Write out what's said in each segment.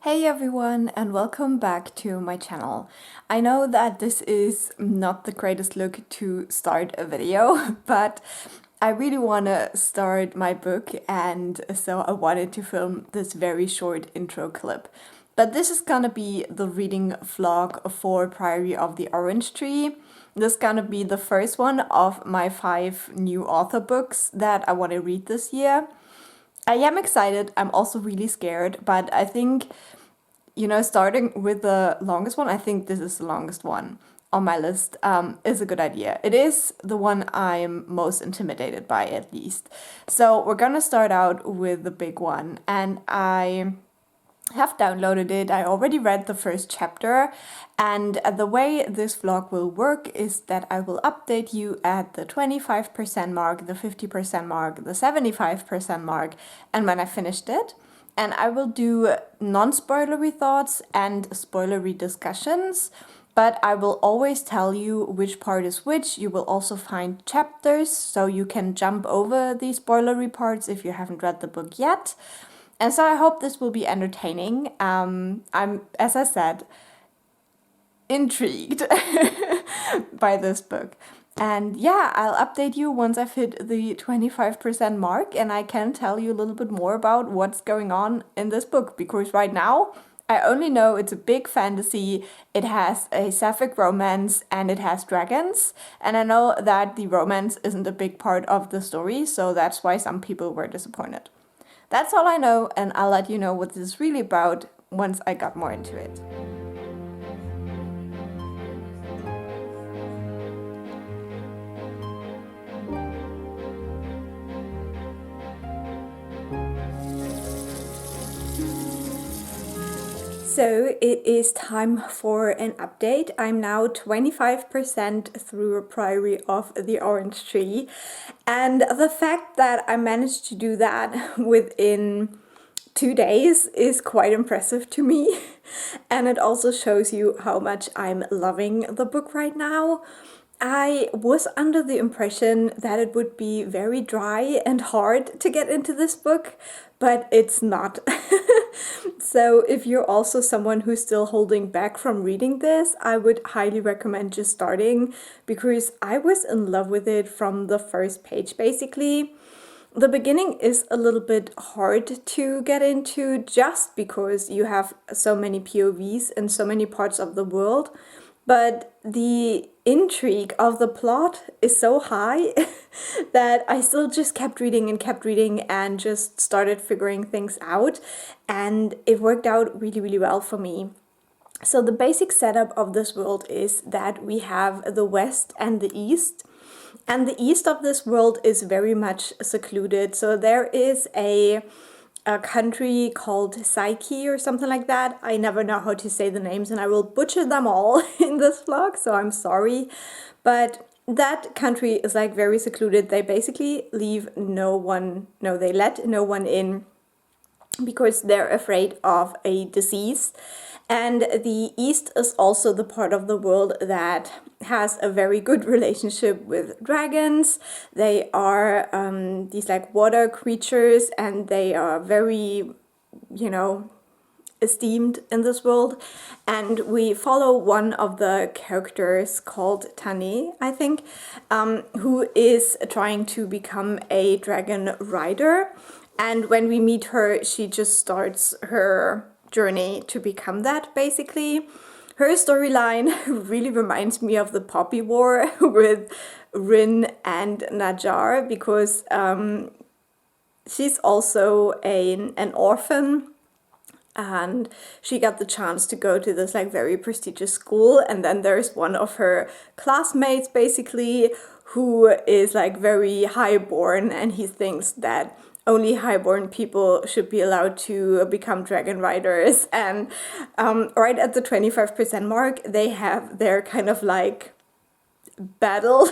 Hey everyone, and welcome back to my channel. I know that this is not the greatest look to start a video, but I really want to start my book, and so I wanted to film this very short intro clip. But this is gonna be the reading vlog for Priory of the Orange Tree. This is gonna be the first one of my 5 new author books that I want to read this year. I am excited, I'm also really scared, but I think, starting with the longest one, I think this is the longest one on my list, is a good idea. It is the one I'm most intimidated by, at least. So we're gonna start out with the big one, and I have downloaded it. I already read the first chapter, and the way this vlog will work is that I will update you at the 25% mark, the 50% mark, the 75% mark, and when I finished it. And I will do non-spoilery thoughts and spoilery discussions, but I will always tell you which part is which. You will also find chapters, so you can jump over the spoilery parts if you haven't read the book yet. And so I hope this will be entertaining. I'm, as I said, intrigued by this book. And yeah, I'll update you once I've hit the 25% mark, and I can tell you a little bit more about what's going on in this book, because right now I only know it's a big fantasy, it has a sapphic romance, and it has dragons. And I know that the romance isn't a big part of the story, so that's why some people were disappointed. That's all I know, and I'll let you know what this is really about once I got more into it. So it is time for an update. I'm now 25% through a Priory of the Orange Tree, and the fact that I managed to do that within 2 days is quite impressive to me. And it also shows you how much I'm loving the book right now. I was under the impression that it would be very dry and hard to get into this book, but it's not. So if you're also someone who's still holding back from reading this, I would highly recommend just starting, because I was in love with it from the first page, basically. The beginning is a little bit hard to get into just because you have so many POVs and so many parts of the world, but the intrigue of the plot is so high that I still just kept reading and just started figuring things out, and it worked out really, really well for me. So the basic setup of this world is that we have the West and the East. And the east of this world is very much secluded. So there is a country called Psyche or something like that. I never know how to say the names, and I will butcher them all in this vlog, so I'm sorry. But that country is like very secluded. They basically leave no one, no, they let no one in because they're afraid of a disease. And the East is also the part of the world that has a very good relationship with dragons. They are these like water creatures, and they are very, esteemed in this world. And we follow one of the characters called Tane, I think, who is trying to become a dragon rider. And when we meet her, she just starts her journey to become that, basically. Her storyline really reminds me of the Poppy War with Rin and Najar, because she's also an orphan, and she got the chance to go to this like very prestigious school, and then there's one of her classmates basically who is like very highborn, and he thinks that only highborn people should be allowed to become dragon riders. And right at the 25% mark, they have their kind of like battle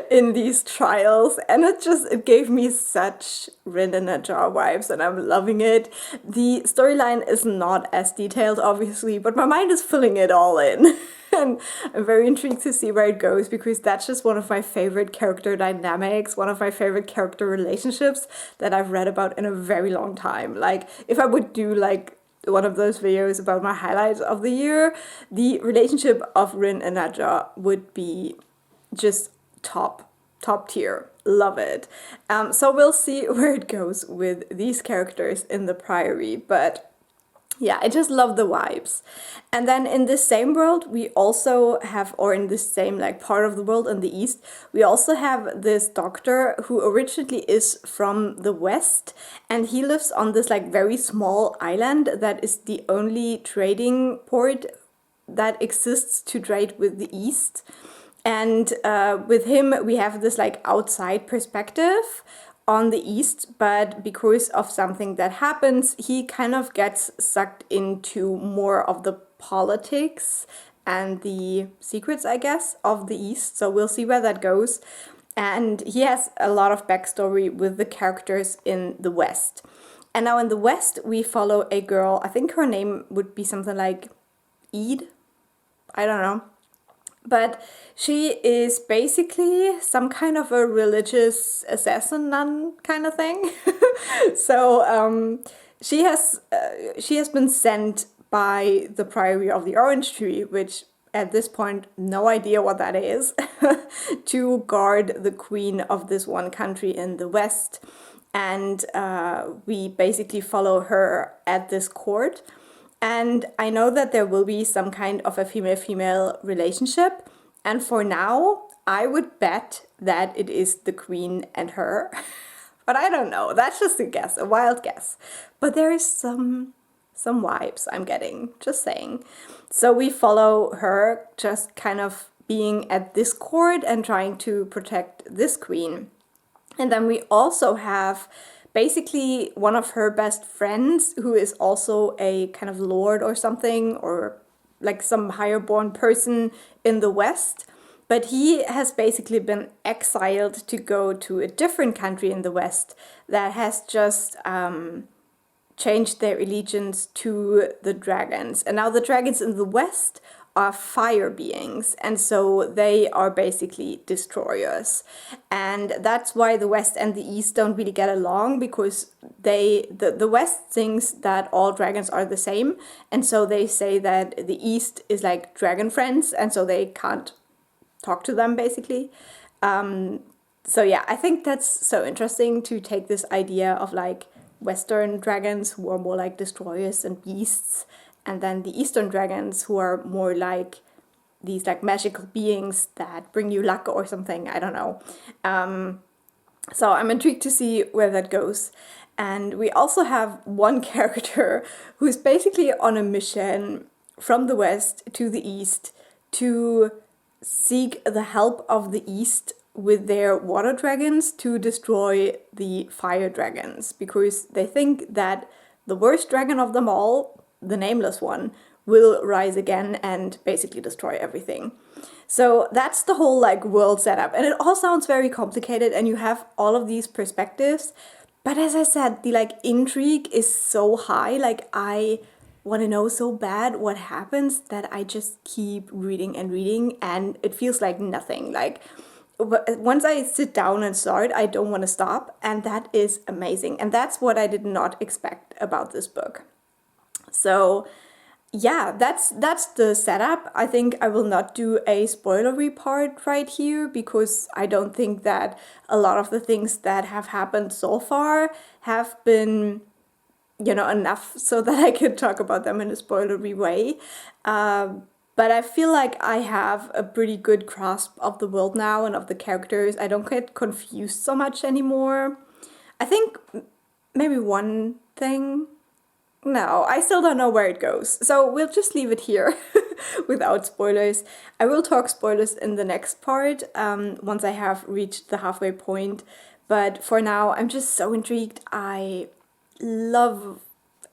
in these trials, and it gave me such Rin and Najar vibes, and I'm loving it. The storyline is not as detailed, obviously, but my mind is filling it all in. And I'm very intrigued to see where it goes, because that's just one of my favorite character dynamics, one of my favorite character relationships that I've read about in a very long time. Like, if I would do like one of those videos about my highlights of the year, the relationship of Rin and Nadja would be just top tier. Love it. So we'll see where it goes with these characters in the Priory, but yeah, I just love the vibes. And then in this same world, we also have, or in this same like part of the world in the east, we also have this doctor who originally is from the west, and he lives on this like very small island that is the only trading port that exists to trade with the east. And with him, we have this like outside perspective on the east, but because of something that happens, he kind of gets sucked into more of the politics and the secrets, I guess, of the east. So we'll see where that goes. And he has a lot of backstory with the characters in the west. And now in the west, we follow a girl. I think her name would be something like Eid. I don't know. But she is basically some kind of a religious assassin nun kind of thing. So she has been sent by the Priory of the Orange Tree, which at this point, no idea what that is, to guard the queen of this one country in the west. And we basically follow her at this court. And I know that there will be some kind of a female-female relationship. And for now, I would bet that it is the queen and her. But I don't know. That's just a guess, a wild guess. But there is some vibes I'm getting, just saying. So we follow her just kind of being at this court and trying to protect this queen. And then we also have basically one of her best friends who is also a kind of lord or something, or like some higher born person in the west. But he has basically been exiled to go to a different country in the west that has just changed their allegiance to the dragons. And now the dragons in the west are fire beings, and so they are basically destroyers. And that's why the west and the east don't really get along, because the west thinks that all dragons are the same, and so they say that the east is like dragon friends, and so they can't talk to them basically. So yeah, I think that's so interesting to take this idea of like western dragons who are more like destroyers and beasts, and then the eastern dragons who are more like these like magical beings that bring you luck or something. I don't know. So I'm intrigued to see where that goes. And we also have one character who's basically on a mission from the west to the east to seek the help of the east with their water dragons to destroy the fire dragons, because they think that the worst dragon of them all, the nameless one, will rise again and basically destroy everything. So that's the whole like world setup, and it all sounds very complicated, and you have all of these perspectives. But as I said, the like intrigue is so high. Like I want to know so bad what happens that I just keep reading and reading, and it feels like nothing. Like once I sit down and start, I don't want to stop, and that is amazing. And that's what I did not expect about this book. So yeah, that's the setup. I think I will not do a spoilery part right here, because I don't think that a lot of the things that have happened so far have been, enough so that I could talk about them in a spoilery way. But I feel like I have a pretty good grasp of the world now and of the characters. I don't get confused so much anymore. I think maybe one thing. No, I still don't know where it goes. So we'll just leave it here without spoilers. I will talk spoilers in the next part once I have reached the halfway point. But for now, I'm just so intrigued. I love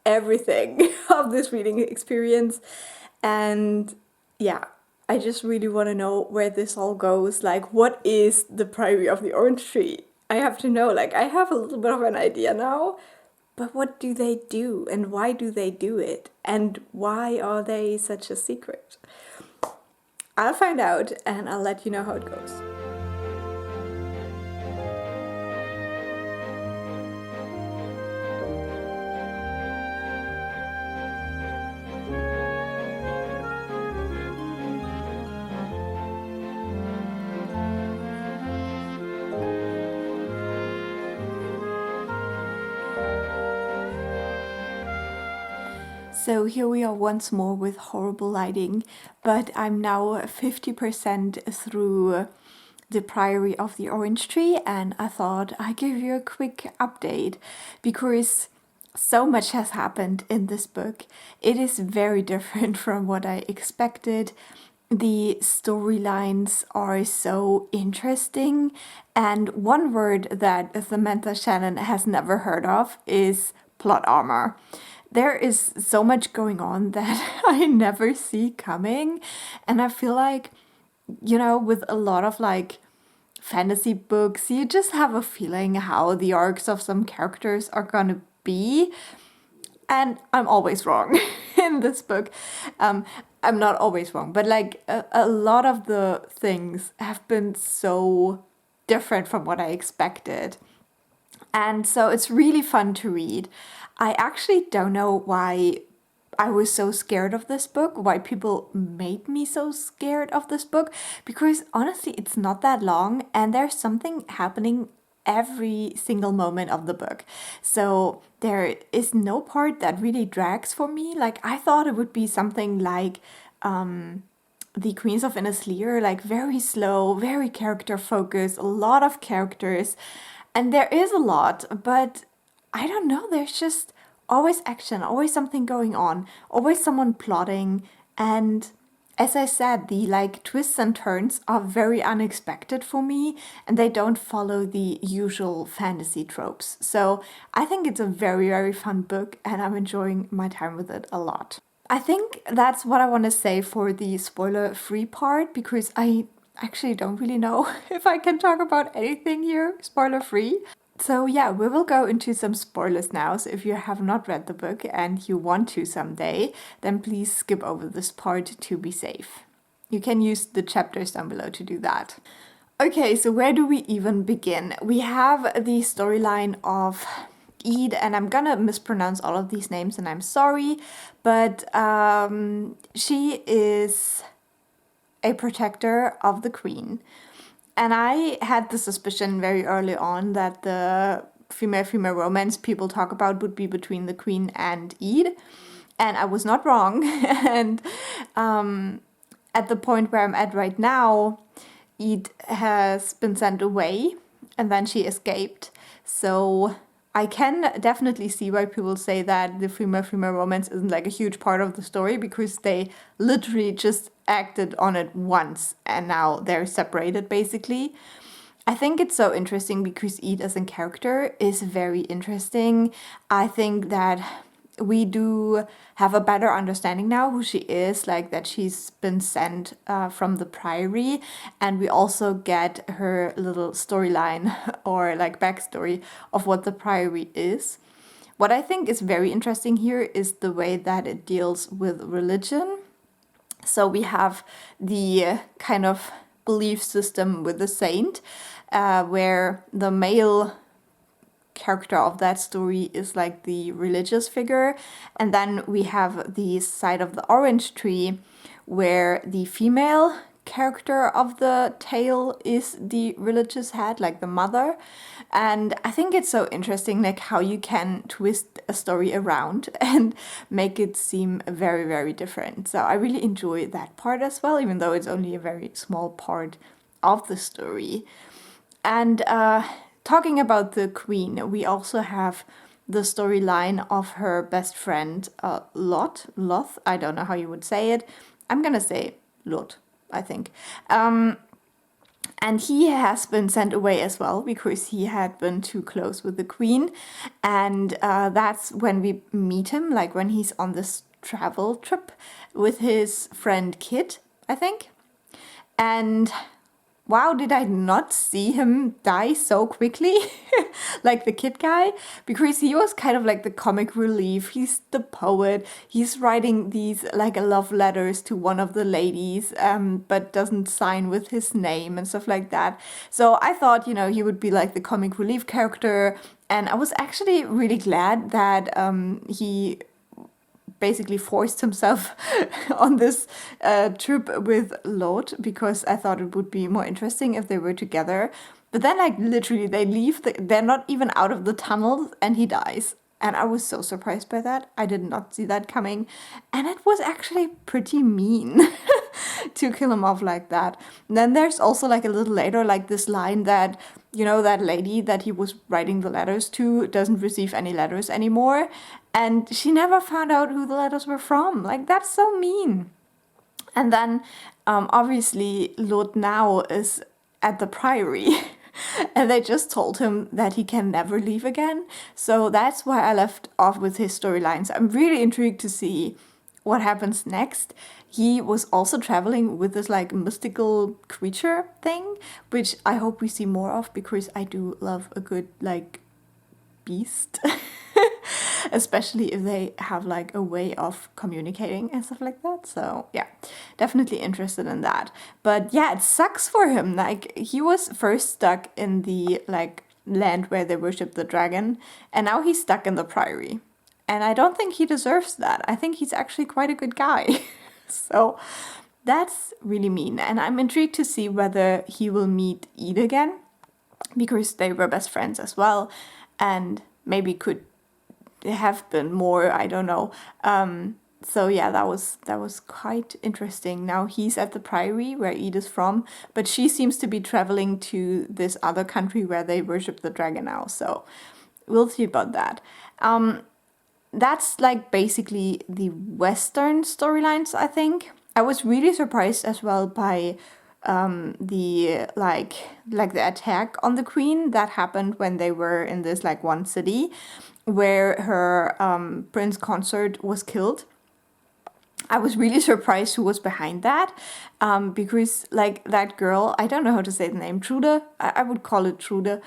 everything of this reading experience. And yeah, I just really want to know where this all goes. Like, what is the Priory of the Orange Tree? I have to know. Like, I have a little bit of an idea now. But what do they do, and why do they do it, and why are they such a secret? I'll find out, and I'll let you know how it goes. So here we are once more with horrible lighting, but I'm now 50% through the Priory of the Orange Tree, and I thought I'd give you a quick update because so much has happened in this book. It is very different from what I expected. The storylines are so interesting, and one word that Samantha Shannon has never heard of is plot armor. There is so much going on that I never see coming, and I feel like, with a lot of like fantasy books, you just have a feeling how the arcs of some characters are gonna be. And I'm always wrong in this book. I'm not always wrong, but like a lot of the things have been so different from what I expected. And so it's really fun to read. I actually don't know why I was so scared of this book, why people made me so scared of this book, because honestly, it's not that long and there's something happening every single moment of the book. So there is no part that really drags for me. Like I thought it would be something like the Queens of Innisleer, like very slow, very character focused, a lot of characters. And there is a lot, but I don't know, there's just always action, always something going on, always someone plotting. And as I said, the like twists and turns are very unexpected for me and they don't follow the usual fantasy tropes. So I think it's a very, very fun book and I'm enjoying my time with it a lot. I think that's what I want to say for the spoiler-free part because I actually don't really know if I can talk about anything here spoiler-free. So yeah, we will go into some spoilers now. So if you have not read the book and you want to someday, then please skip over this part to be safe. You can use the chapters down below to do that. Okay, so where do we even begin? We have the storyline of Eid, and I'm gonna mispronounce all of these names and I'm sorry, but she is a protector of the queen. And I had the suspicion very early on that the female-female romance people talk about would be between the queen and Eid. And I was not wrong. And at the point where I'm at right now, Eid has been sent away and then she escaped. So I can definitely see why people say that the female-female romance isn't like a huge part of the story because they literally just acted on it once and now they're separated basically. I think it's so interesting because Eid as a character is very interesting. I think that we do have a better understanding now who she is, like that she's been sent from the Priory, and we also get her little storyline or like backstory of what the Priory is. What I think is very interesting here is the way that it deals with religion. So we have the kind of belief system with the saint, where the male character of that story is like the religious figure, and then we have the side of the orange tree where the female character of the tale is the religious head, like the mother. And I think it's so interesting like how you can twist a story around and make it seem very, very different. So I really enjoy that part as well, even though it's only a very small part of the story. And talking about the queen, we also have the storyline of her best friend, Loth, I don't know how you would say it. I'm gonna say Lot, I think. And he has been sent away as well because he had been too close with the queen. And that's when we meet him, like when he's on this travel trip with his friend Kit, I think. And wow, did I not see him die so quickly? Like the kid guy? Because he was kind of like the comic relief. He's the poet. He's writing these like love letters to one of the ladies, but doesn't sign with his name and stuff like that. So I thought, he would be like the comic relief character. And I was actually really glad that he basically forced himself on this trip with Lord, because I thought it would be more interesting if they were together. But then like literally they leave, they're not even out of the tunnel and he dies. And I was so surprised by that. I did not see that coming. And it was actually pretty mean to kill him off like that. And then there's also like a little later, like this line that, you know, that lady that he was writing the letters to doesn't receive any letters anymore. And she never found out who the letters were from. Like, that's so mean. And then obviously Lord now is at the Priory. And they just told him that he can never leave again. So that's why I left off with his storylines. I'm really intrigued to see what happens next. He was also traveling with this like mystical creature thing, which I hope we see more of, because I do love a good like beast. Especially if they have like a way of communicating and stuff like that. So yeah, definitely interested in that. But yeah, it sucks for him. Like, he was first stuck in the like land where they worship the dragon, and now he's stuck in the Priory. And I don't think he deserves that. I think he's actually quite a good guy. So that's really mean. And I'm intrigued to see whether he will meet Ede again, because they were best friends as well, and maybe could have been more, I don't know. So yeah, that was quite interesting. Now he's at the Priory where Ede is from, but she seems to be traveling to this other country where they worship the dragon now. So we'll see about that. That's like basically the Western storylines, I think. I was really surprised as well by the like the attack on the queen that happened when they were in this like one city where her prince consort was killed. I was really surprised who was behind that, because like that girl, I don't know how to say the name, Trude, I would call it Trude.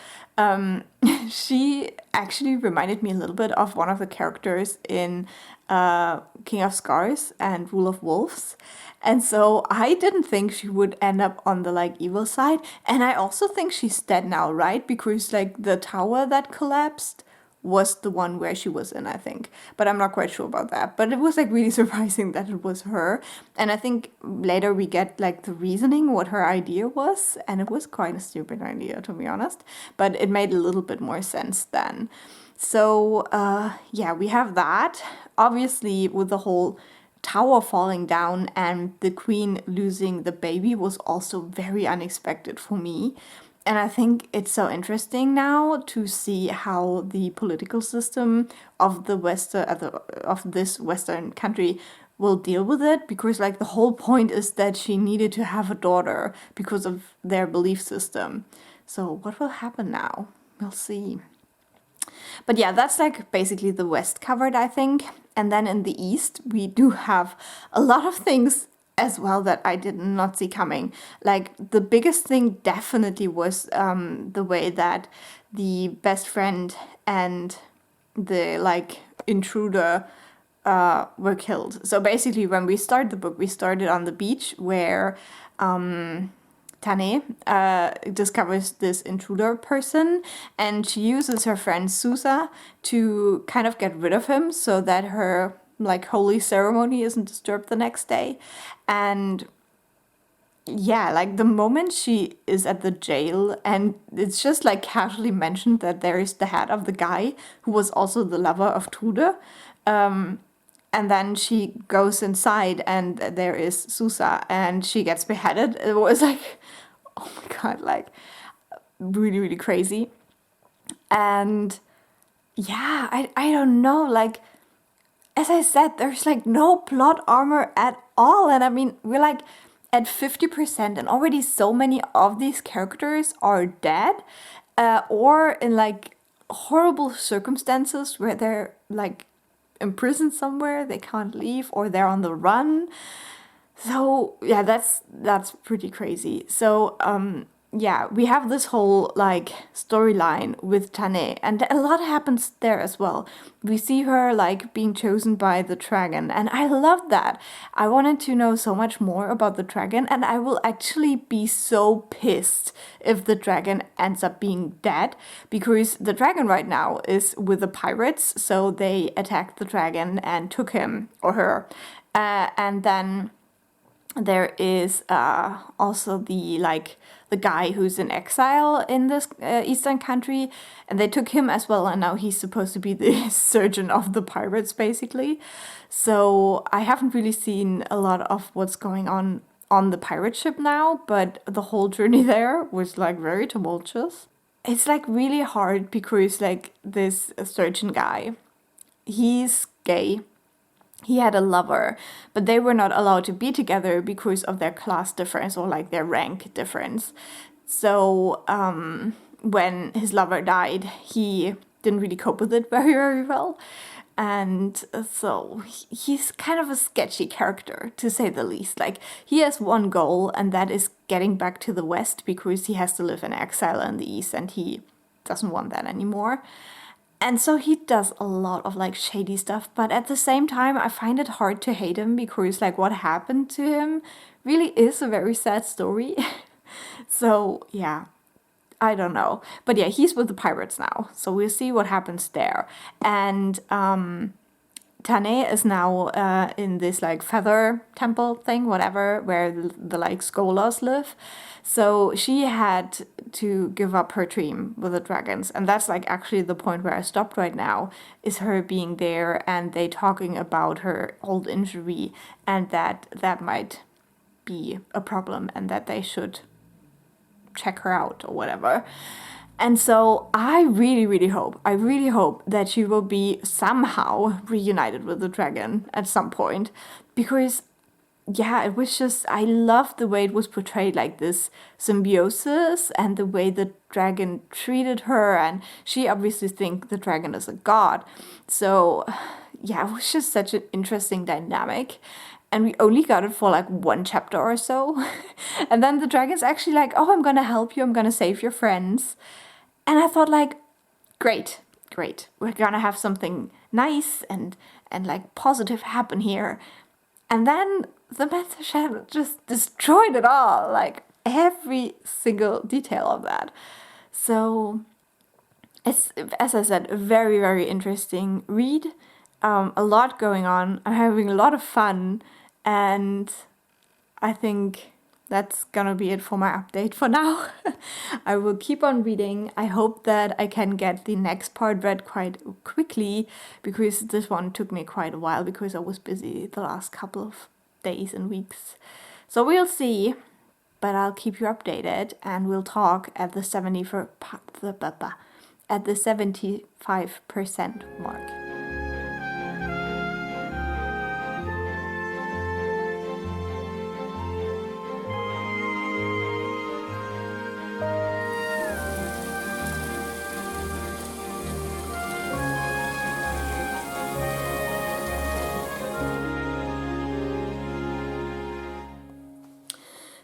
She actually reminded me a little bit of one of the characters in King of Scars and Rule of Wolves. And so I didn't think she would end up on the like evil side. And I also think she's dead now, right? Because like the tower that collapsed was the one where she was in, I think. But I'm not quite sure about that. But it was like really surprising that it was her. And I think later we get like the reasoning what her idea was. And it was quite a stupid idea, to be honest. But it made a little bit more sense then. So yeah, we have that. Obviously, with the whole tower falling down and the queen losing the baby was also very unexpected for me. And I think it's so interesting now to see how the political system of the of this Western country will deal with it, because like the whole point is that she needed to have a daughter because of their belief system. So what will happen now? We'll see. But yeah, that's like basically the West covered, I think. And then in the East, we do have a lot of things as well that I did not see coming. Like, the biggest thing definitely was the way that the best friend and the like intruder were killed. So basically, when we started the book, we started on the beach where Tane discovers this intruder person, and she uses her friend Susa to kind of get rid of him so that her like holy ceremony isn't disturbed the next day. And yeah, like the moment she is at the jail and it's just like casually mentioned that there is the head of the guy who was also the lover of Trude, and then she goes inside and there is Susa and she gets beheaded. It was like, oh my god, like really, really crazy. And yeah, I don't know, like, as I said, there's like no plot armor at all. And I mean, we're like at 50% and already so many of these characters are dead, or in like horrible circumstances where they're like imprisoned somewhere, they can't leave, or they're on the run. So yeah, that's pretty crazy. So yeah, we have this whole like storyline with Tane, and a lot happens there as well. We see her like being chosen by the dragon, and I love that. I wanted to know so much more about the dragon, and I will actually be so pissed if the dragon ends up being dead, because the dragon right now is with the pirates, so they attacked the dragon and took him or her, and then there is also the guy who's in exile in this eastern country, and they took him as well, and now he's supposed to be the surgeon of the pirates, basically. So I haven't really seen a lot of what's going on the pirate ship now, but the whole journey there was like very tumultuous. It's like really hard because like this surgeon guy, he's gay. He had a lover, but they were not allowed to be together because of their class difference or like their rank difference. So when his lover died, he didn't really cope with it very, very well. And so he's kind of a sketchy character, to say the least. Like, he has one goal, and that is getting back to the West because he has to live in exile in the East, and he doesn't want that anymore. And so he does a lot of like shady stuff, but at the same time, I find it hard to hate him because like what happened to him really is a very sad story. So yeah, I don't know. But yeah, he's with the pirates now, so we'll see what happens there. And Tane is now in this like feather temple thing, whatever, where the like scholars live. So she had to give up her dream with the dragons, and that's like actually the point where I stopped right now, is her being there and they talking about her old injury and that might be a problem and that they should check her out or whatever. And so I really hope that she will be somehow reunited with the dragon at some point, because yeah, it was just, I loved the way it was portrayed, like this symbiosis and the way the dragon treated her, and she obviously thinks the dragon is a god. So yeah, it was just such an interesting dynamic. And we only got it for like one chapter or so. And then the dragon's actually like, oh, I'm gonna help you, I'm gonna save your friends. And I thought like, great. We're gonna have something nice and like positive happen here. And then Samantha Shannon just destroyed it all, like every single detail of that. So it's, as I said, a very interesting read. A lot going on. I'm having a lot of fun, and I think that's gonna be it for my update for now. I will keep on reading. I hope that I can get the next part read quite quickly, because this one took me quite a while because I was busy the last couple of days and weeks. So we'll see, but I'll keep you updated, and we'll talk at the 75% mark.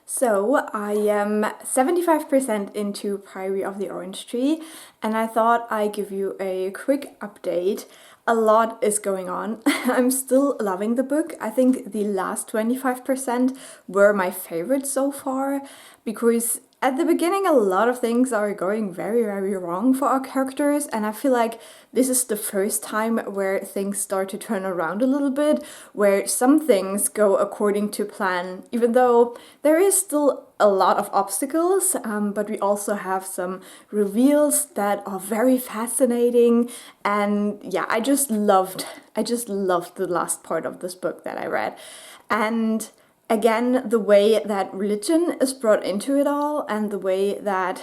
So I am 75% into Priory of the Orange Tree, and I thought I'd give you a quick update. A lot is going on. I'm still loving the book. I think the last 25% were my favorite so far, because at the beginning a lot of things are going very wrong for our characters, and I feel like this is the first time where things start to turn around a little bit, where some things go according to plan, even though there is still a lot of obstacles, but we also have some reveals that are very fascinating. And yeah, I just loved the last part of this book that I read. And again, the way that religion is brought into it all, and the way that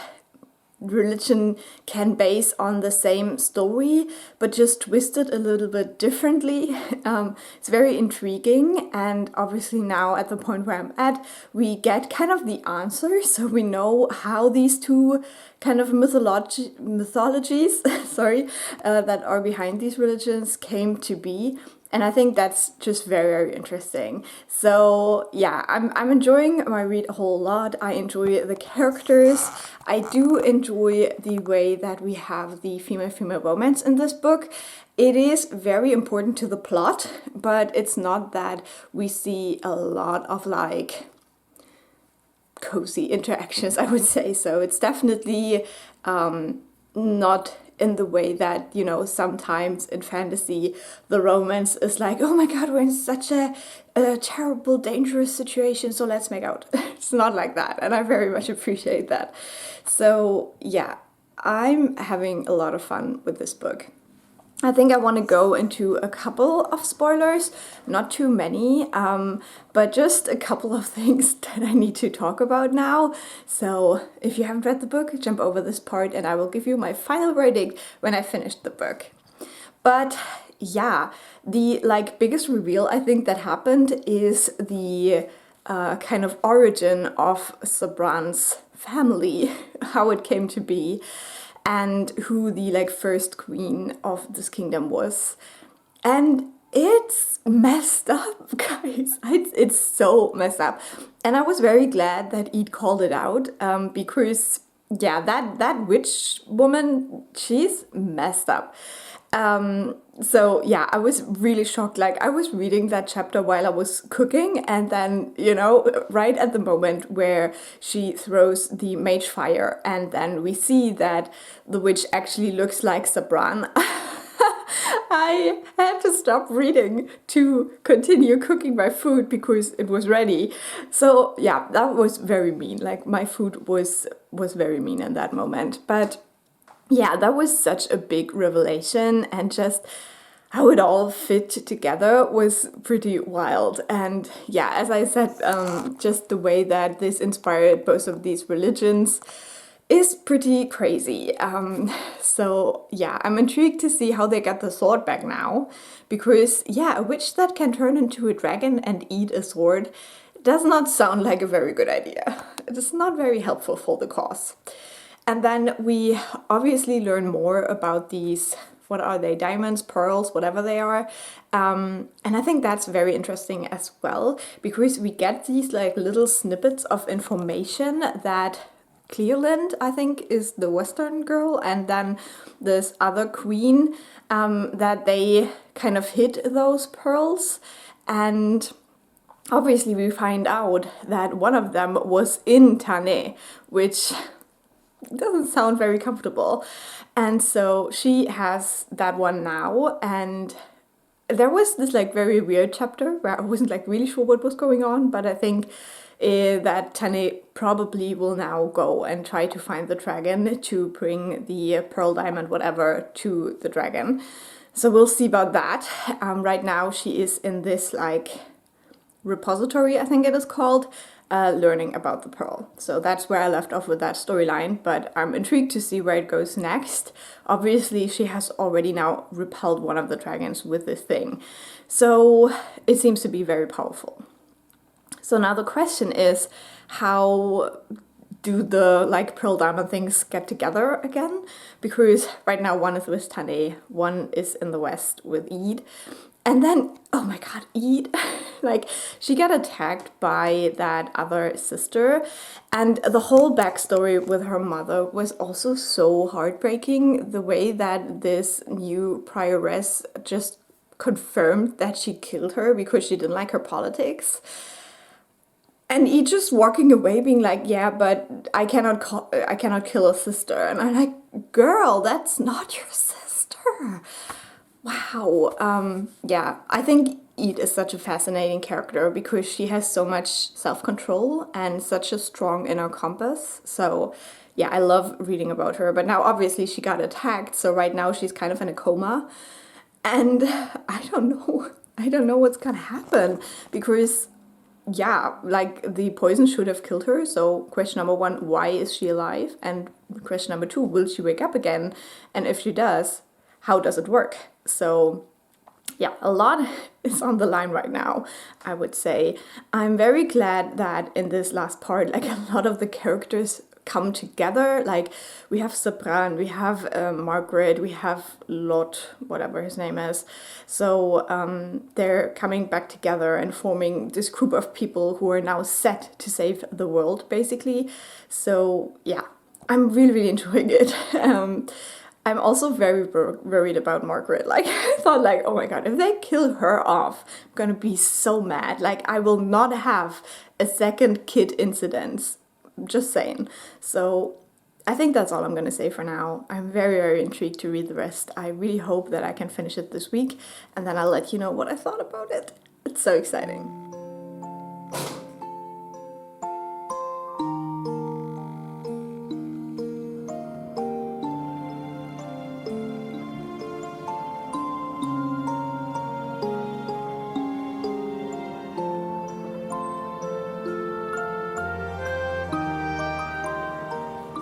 religion can base on the same story but just twisted a little bit differently. It's very intriguing, and obviously now at the point where I'm at, we get kind of the answer, so we know how these two kind of mythologies that are behind these religions came to be. And I think that's just very interesting. So yeah, I'm enjoying my read a whole lot. I enjoy the characters. I do enjoy the way that we have the female romance in this book. It is very important to the plot, but it's not that we see a lot of like cozy interactions, I would say. So it's definitely not in the way that, you know, sometimes in fantasy, the romance is like, oh my god, we're in such a terrible, dangerous situation, so let's make out. It's not like that, and I very much appreciate that. So yeah, I'm having a lot of fun with this book. I think I want to go into a couple of spoilers, not too many, but just a couple of things that I need to talk about now. So if you haven't read the book, jump over this part and I will give you my final verdict when I finish the book. But yeah, the biggest reveal I think that happened is the kind of origin of Sabran's family, how it came to be, and who the first queen of this kingdom was. And it's messed up, guys. It's so messed up. And I was very glad that Eid called it out, because yeah, that witch woman, she's messed up. So yeah, I was really shocked. Like, I was reading that chapter while I was cooking, and then, you know, right at the moment where she throws the mage fire, and then we see that the witch actually looks like Sabran. I had to stop reading to continue cooking my food because it was ready. So yeah, that was very mean. Like, my food was very mean in that moment. But yeah, that was such a big revelation, and just how it all fit together was pretty wild. And yeah, as I said, just the way that this inspired both of these religions is pretty crazy. So yeah, I'm intrigued to see how they get the sword back now, because yeah, a witch that can turn into a dragon and eat a sword does not sound like a very good idea. It is not very helpful for the cause. And then we obviously learn more about these, what are they, diamonds, pearls, whatever they are. And I think that's very interesting as well, because we get these little snippets of information that Clearland, I think, is the Western girl, and then this other queen, that they kind of hid those pearls. And obviously we find out that one of them was in Tane, which doesn't sound very comfortable. And so she has that one now, and there was this very weird chapter where I wasn't really sure what was going on, but I think that Tane probably will now go and try to find the dragon to bring the pearl, diamond, whatever, to the dragon. So we'll see about that. Right now she is in this repository, I think it is called, learning about the pearl. So that's where I left off with that storyline, but I'm intrigued to see where it goes next. Obviously, she has already now repelled one of the dragons with this thing. So it seems to be very powerful. So now the question is, how do the pearl diamond things get together again? Because right now one is with Tane, one is in the west with Eid. And then, oh my god, Eid, she got attacked by that other sister, and the whole backstory with her mother was also so heartbreaking. The way that this new prioress just confirmed that she killed her because she didn't like her politics. And Eid just walking away being like, yeah, but I cannot kill a sister. And I'm like, girl, that's not your sister. Wow. Yeah, I think Eid is such a fascinating character because she has so much self-control and such a strong inner compass. So yeah, I love reading about her. But now obviously she got attacked, so right now she's kind of in a coma. And I don't know what's gonna happen, because yeah, the poison should have killed her. So question number one, why is she alive? And question number two, will she wake up again? And if she does, how does it work? So yeah, a lot is on the line right now, I would say. I'm very glad that in this last part, a lot of the characters come together. We have Sabran, we have Margaret, we have Lot, whatever his name is. So they're coming back together and forming this group of people who are now set to save the world, basically. So yeah, I'm really, really enjoying it. I'm also very worried about Margaret. I thought oh my god, if they kill her off, I'm gonna be so mad. I will not have a second kid incident. Just saying. So I think that's all I'm gonna say for now. I'm very, very intrigued to read the rest. I really hope that I can finish it this week, and then I'll let you know what I thought about it. It's so exciting.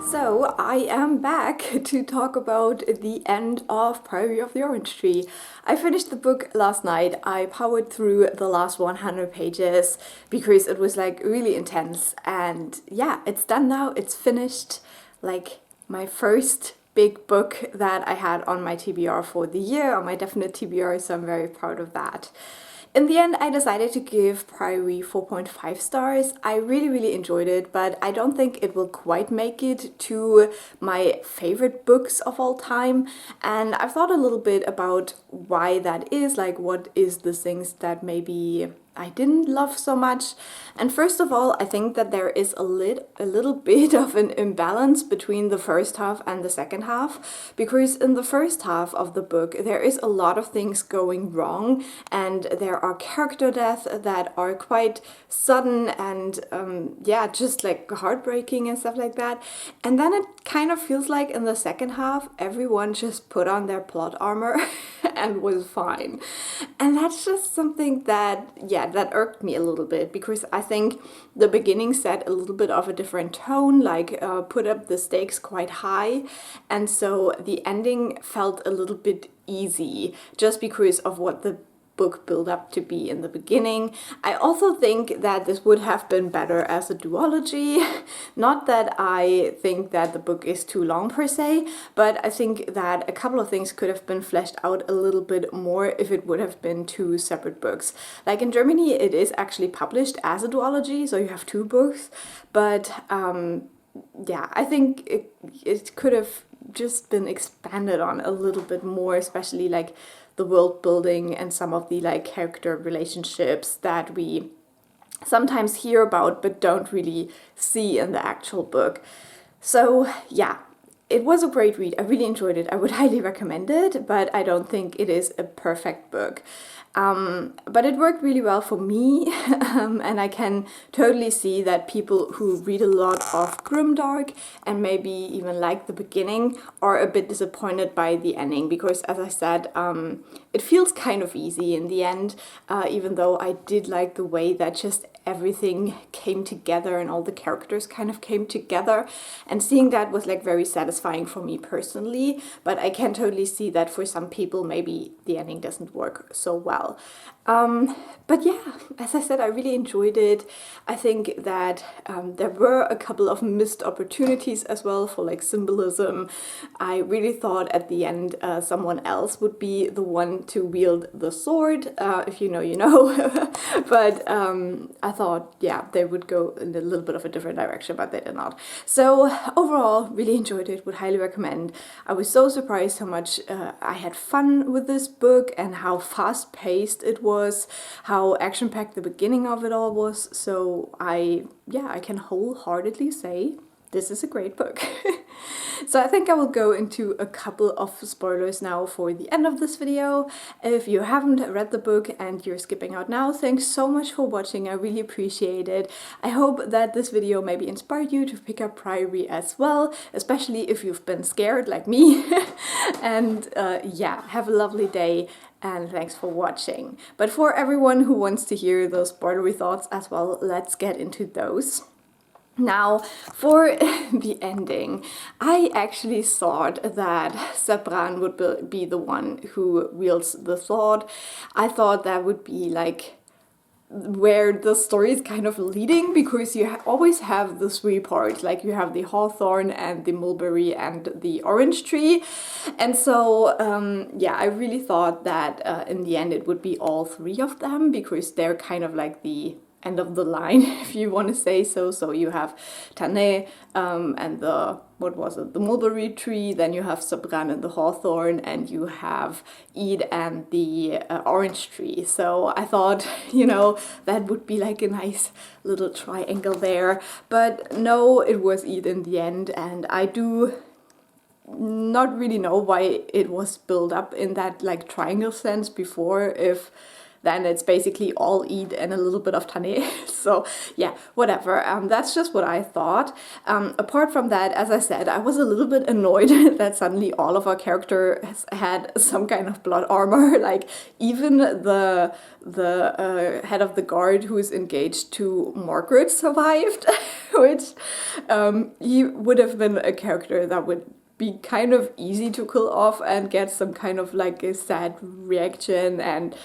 So I am back to talk about the end of Priory of the Orange Tree. I finished the book last night. I powered through the last 100 pages because it was like really intense, and yeah, it's done now. It's finished. Like my first big book that I had on my TBR for the year, on my definite TBR, so I'm very proud of that. In the end, I decided to give Priory 4.5 stars. I really, really enjoyed it, but I don't think it will quite make it to my favorite books of all time. And I've thought a little bit about why that is, like what is the things that maybe I didn't love so much. And first of all, I think that there is a little bit of an imbalance between the first half and the second half, because in the first half of the book there is a lot of things going wrong, and there are character deaths that are quite sudden and yeah, just like heartbreaking and stuff like that. And then it kind of feels like in the second half everyone just put on their plot armor and was fine. And that's just something that, yeah, that irked me a little bit, because I think the beginning set a little bit of a different tone, like put up the stakes quite high, and so the ending felt a little bit easy just because of what the book build up to be in the beginning. I also think that this would have been better as a duology. Not that I think that the book is too long per se, but I think that a couple of things could have been fleshed out a little bit more if it would have been two separate books. Like in Germany, it is actually published as a duology, so you have two books, but yeah, I think it could have just been expanded on a little bit more, especially like the world building and some of the like character relationships that we sometimes hear about but don't really see in the actual book. So yeah, it was a great read. I really enjoyed it. I would highly recommend it, but I don't think it is a perfect book. But it worked really well for me, and I can totally see that people who read a lot of grimdark and maybe even like the beginning are a bit disappointed by the ending, because as I said, it feels kind of easy in the end, even though I did like the way that just everything came together and all the characters kind of came together, and seeing that was like very satisfying for me personally. But I can totally see that for some people maybe the ending doesn't work so well. But yeah, as I said, I really enjoyed it. I think that there were a couple of missed opportunities as well for like symbolism. I really thought at the end someone else would be the one to wield the sword. If you know, you know. But I thought, yeah, they would go in a little bit of a different direction, but they did not. So overall, really enjoyed it, would highly recommend. I was so surprised how much I had fun with this book and how fast-paced it was, how action-packed the beginning of it all was. So I can wholeheartedly say this is a great book. So I think I will go into a couple of spoilers now for the end of this video. If you haven't read the book and you're skipping out now, thanks so much for watching. I really appreciate it. I hope that this video maybe inspired you to pick up Priory as well, especially if you've been scared like me. And yeah, have a lovely day. And thanks for watching. But for everyone who wants to hear those spoilery thoughts as well, let's get into those. Now, for the ending, I actually thought that Sabran would be the one who wields the sword. I thought that would be like where the story is kind of leading, because you always have the three parts, like you have the hawthorn and the mulberry and the orange tree. And so yeah, I really thought that in the end it would be all three of them, because they're kind of like the end of the line, if you want to say so. So you have Tane and the, what was it, the mulberry tree, then you have Sabran and the hawthorn, and you have Eid and the orange tree. So I thought, you know, that would be like a nice little triangle there. But no, it was Eid in the end, and I do not really know why it was built up in that like triangle sense before, if then it's basically all Eid and a little bit of Tane. So yeah, whatever. That's just what I thought. Apart from that, as I said, I was a little bit annoyed that suddenly all of our characters had some kind of blood armor. Like even the head of the guard who is engaged to Margaret survived, which he would have been a character that would be kind of easy to kill off and get some kind of like a sad reaction. And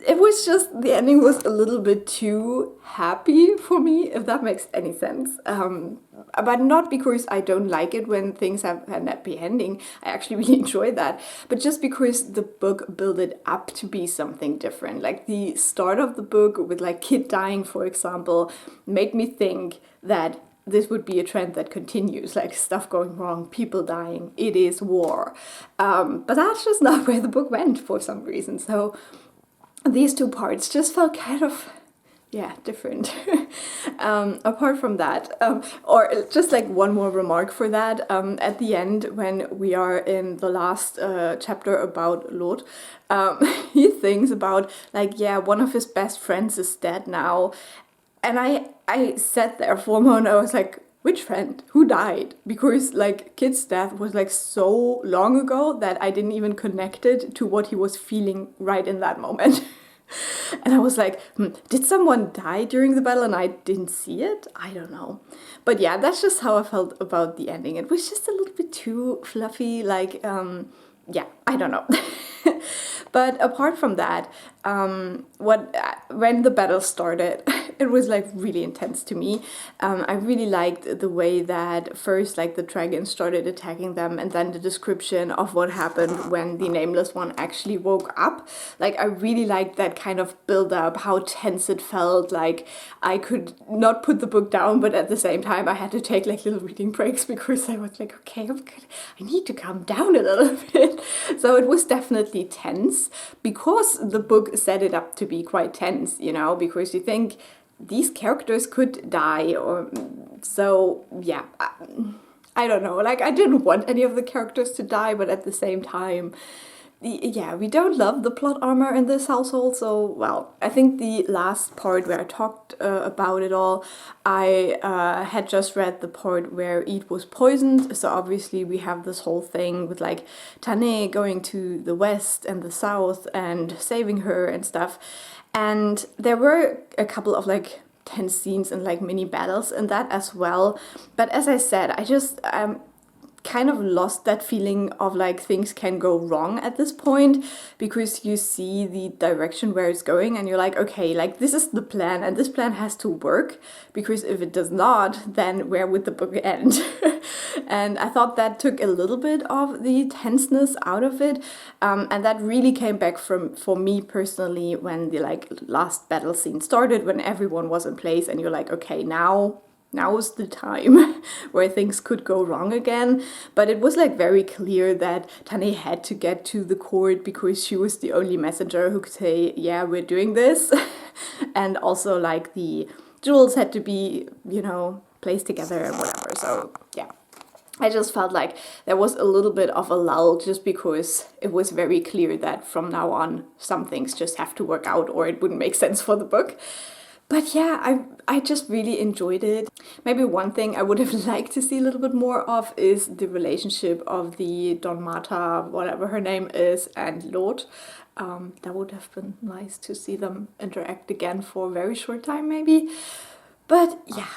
it was just, the ending was a little bit too happy for me, if that makes any sense. But not because I don't like it when things have an happy ending. I actually really enjoy that. But just because the book built it up to be something different. Like the start of the book with like Kid dying, for example, made me think that this would be a trend that continues, like stuff going wrong, people dying, it is war. But that's just not where the book went for some reason. So these two parts just felt kind of, yeah, different. Apart from that, or just like one more remark for that, at the end when we are in the last chapter about Lot, he thinks about like, yeah, one of his best friends is dead now. And I sat there for a moment, I was like, which friend? Who died? Because like Kid's death was like so long ago that I didn't even connect it to what he was feeling right in that moment. And I was like, did someone die during the battle and I didn't see it? I don't know. But yeah, that's just how I felt about the ending. It was just a little bit too fluffy, like, yeah, I don't know. But apart from that, when the battle started, it was like really intense to me. I really liked the way that first like the dragons started attacking them, and then the description of what happened when the Nameless One actually woke up. Like I really liked that kind of build up, how tense it felt. Like I could not put the book down, but at the same time I had to take like little reading breaks because I was like, okay, I need to calm down a little bit. So it was definitely tense because the book set it up to be quite tense, you know, because you think these characters could die, or so yeah, I don't know, like I didn't want any of the characters to die, but at the same time, yeah, we don't love the plot armor in this household. So well, I think the last part where I talked about it all, I had just read the part where Eid was poisoned. So obviously we have this whole thing with like Tane going to the west and the south and saving her and stuff. And there were a couple of like tense scenes and like mini battles in that as well. But as I said, I just kind of lost that feeling of like things can go wrong at this point, because you see the direction where it's going and you're like, okay, like this is the plan and this plan has to work, because if it does not, then where would the book end? And I thought that took a little bit of the tenseness out of it, and that really came back for me personally when the like last battle scene started, when everyone was in place and you're like, okay, now is the time where things could go wrong again. But it was like very clear that Tane had to get to the court because she was the only messenger who could say, yeah, we're doing this. And also like the jewels had to be, you know, placed together and whatever. So yeah, I just felt like there was a little bit of a lull just because it was very clear that from now on some things just have to work out or it wouldn't make sense for the book. But yeah, I just really enjoyed it. Maybe one thing I would have liked to see a little bit more of is the relationship of the Don Mata, whatever her name is, and Lord. That would have been nice to see them interact again for a very short time maybe. But yeah,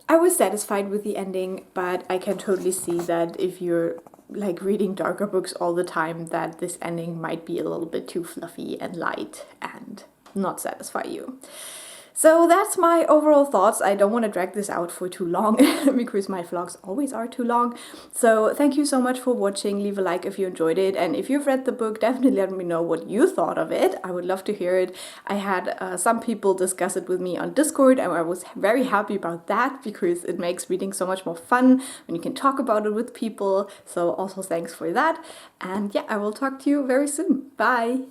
I was satisfied with the ending, but I can totally see that if you're like reading darker books all the time, that this ending might be a little bit too fluffy and light and not satisfy you. So that's my overall thoughts. I don't want to drag this out for too long because my vlogs always are too long. So thank you so much for watching. Leave a like if you enjoyed it, and if you've read the book, definitely let me know what you thought of it. I would love to hear it. I had some people discuss it with me on Discord, and I was very happy about that because it makes reading so much more fun when you can talk about it with people. So also thanks for that. And yeah, I will talk to you very soon. Bye!